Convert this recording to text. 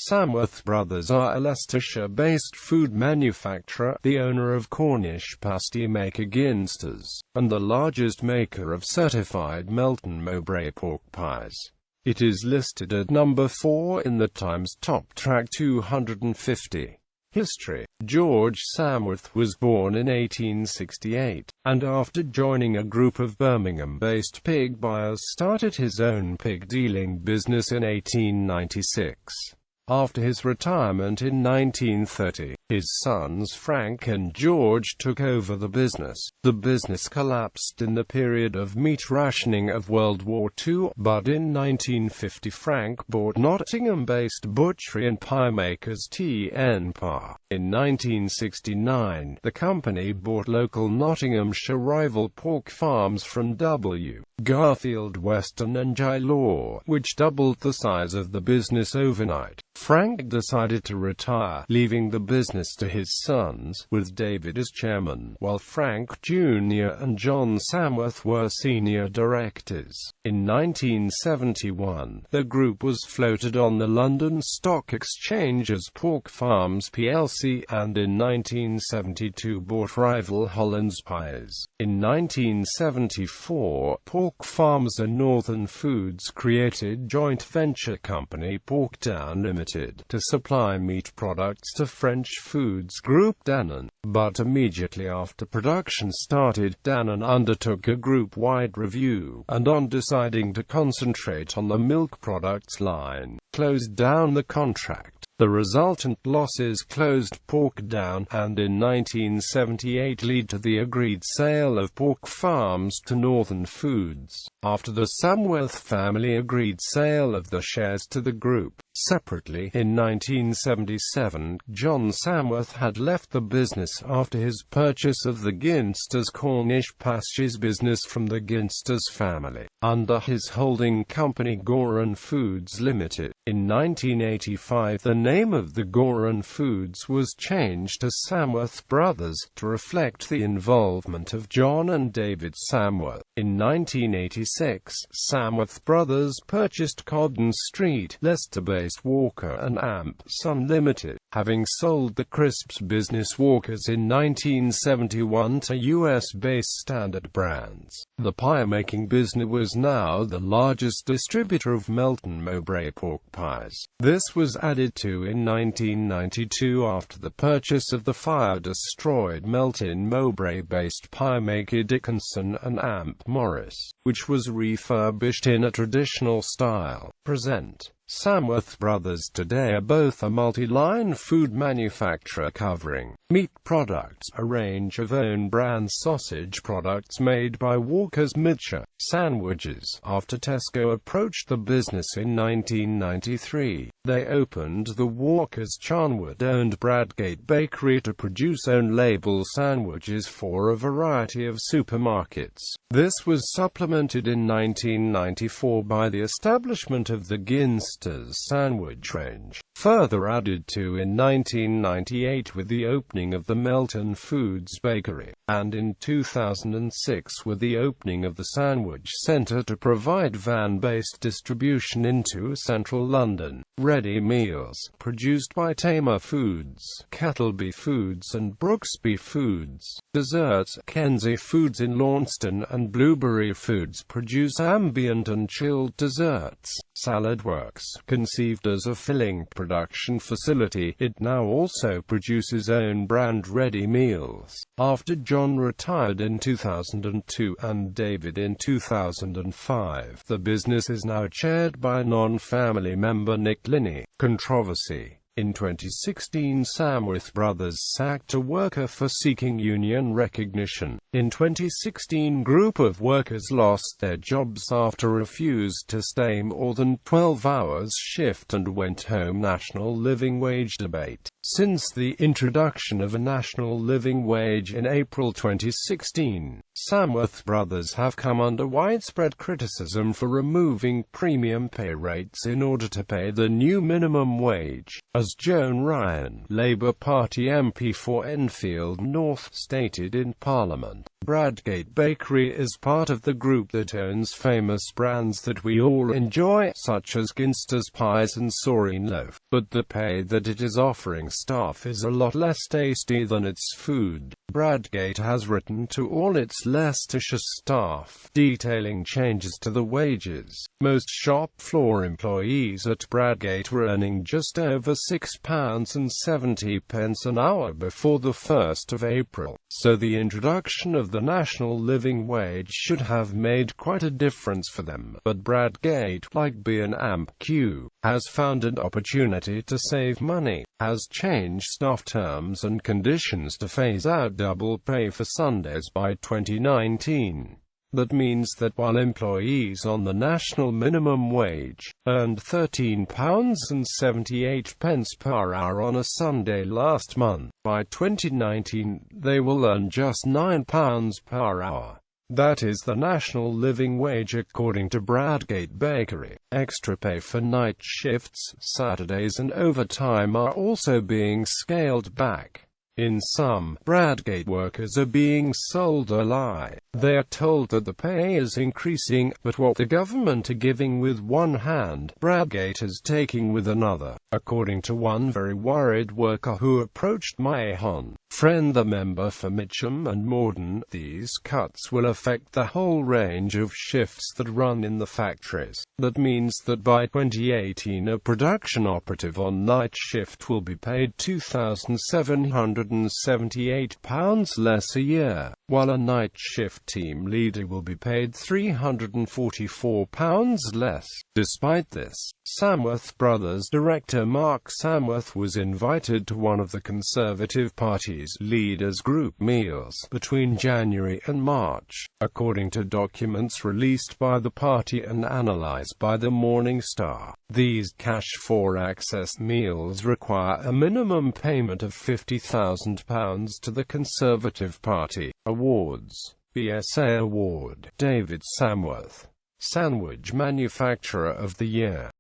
Samworth Brothers are a Leicestershire-based food manufacturer, the owner of Cornish pasty maker Ginsters, and the largest maker of certified Melton Mowbray pork pies. It is listed at number 4 in the Times Top Track 250. History. George Samworth was born in 1868, and after joining a group of Birmingham-based pig buyers started his own pig dealing business in 1896. After his retirement in 1930, his sons Frank and George took over the business. The business collapsed in the period of meat rationing of World War II, but in 1950 Frank bought Nottingham-based butchery and pie makers T.N. Pa. In 1969, the company bought local Nottinghamshire rival pork farms from W. Garfield Weston and J. Law, which doubled the size of the business overnight. Frank decided to retire, leaving the business to his sons, with David as chairman, while Frank Jr. and John Samworth were senior directors. In 1971, the group was floated on the London Stock Exchange as Pork Farms plc, and in 1972 bought rival Hollands Pies. In 1974, Pork Farms and Northern Foods created joint venture company Porkdown Limited to supply meat products to French foods group Danone. But immediately after production started, Danone undertook a group-wide review, and on deciding to concentrate on the milk products line, closed down the contract. The resultant losses closed Porkdown, and in 1978 led to the agreed sale of Pork Farms to Northern Foods, after the Samworth family agreed sale of the shares to the group. Separately, in 1977, John Samworth had left the business after his purchase of the Ginsters Cornish pasties business from the Ginsters family, under his holding company Goran Foods Limited. In 1985, the name of the Goran Foods was changed to Samworth Brothers, to reflect the involvement of John and David Samworth. In 1986, Samworth Brothers purchased Codden Street, Leicester-based Walker and Amp Son Limited, having sold the crisps business Walkers in 1971 to US-based Standard Brands. The pie-making business was now the largest distributor of Melton Mowbray pork pies. This was added to in 1992 after the purchase of the fire-destroyed Melton Mowbray-based pie maker Dickinson and Amp Morris, which was refurbished in a traditional style. Present. Samworth Brothers today are both a multi-line food manufacturer covering meat products, a range of own-brand sausage products made by Walker's Midshire, sandwiches. After Tesco approached the business in 1993, they opened the Walker's Charnwood-owned Bradgate Bakery to produce own-label sandwiches for a variety of supermarkets. This was supplemented in 1994 by the establishment of the Ginsters sandwich range, further added to in 1998 with the opening of the Melton Foods Bakery, and in 2006 with the opening of the Sandwich Centre to provide van-based distribution into central London. Ready meals, produced by Tamer Foods, Kettleby Foods and Brooksby Foods. Desserts, Kenzie Foods in Launceston and Blueberry Foods produce ambient and chilled desserts. Salad Works, conceived as a filling production facility, it now also produces own-brand ready meals. After John retired in 2002 and David in 2005, the business is now chaired by non-family member Nick Linney. Controversy. In 2016, Samworth Brothers sacked a worker for seeking union recognition. In 2016, group of workers lost their jobs after refused to stay more than 12 hours shift and went home. National living wage debate. Since the introduction of a national living wage in April 2016, Samworth Brothers have come under widespread criticism for removing premium pay rates in order to pay the new minimum wage. As Joan Ryan, Labour Party MP for Enfield North, stated in Parliament, Bradgate Bakery is part of the group that owns famous brands that we all enjoy, such as Ginsters pies and Saurine loaf, but the pay that it is offering staff is a lot less tasty than its food. Bradgate has written to all its Leicestershire staff, detailing changes to the wages. Most shop floor employees at Bradgate were earning just over £6.70 an hour before the 1st of April, so the introduction of the national living wage should have made quite a difference for them. But Bradgate, like B&Q, has found an opportunity to save money, has changed staff terms and conditions to phase out double pay for Sundays by 2019. That means that while employees on the national minimum wage earned £13.78 per hour on a Sunday last month, by 2019 they will earn just £9 per hour. That is the national living wage according to Bradgate Bakery. Extra pay for night shifts, Saturdays and overtime are also being scaled back. In sum, Bradgate workers are being sold a lie. They are told that the pay is increasing, but what the government are giving with one hand, Bradgate is taking with another. According to one very worried worker who approached my friend the member for Mitcham and Morden, these cuts will affect the whole range of shifts that run in the factories. That means that by 2018 a production operative on night shift will be paid £2,778 less a year, while a night shift team leader will be paid £344 less. Despite this, Samworth Brothers director Mark Samworth was invited to one of the Conservative Party's leaders' group meals between January and March, according to documents released by the party and analysed by the Morning Star. These cash-for-access meals require a minimum payment of £50,000 to the Conservative Party. Awards. BSA Award. David Samworth, Sandwich Manufacturer of the Year.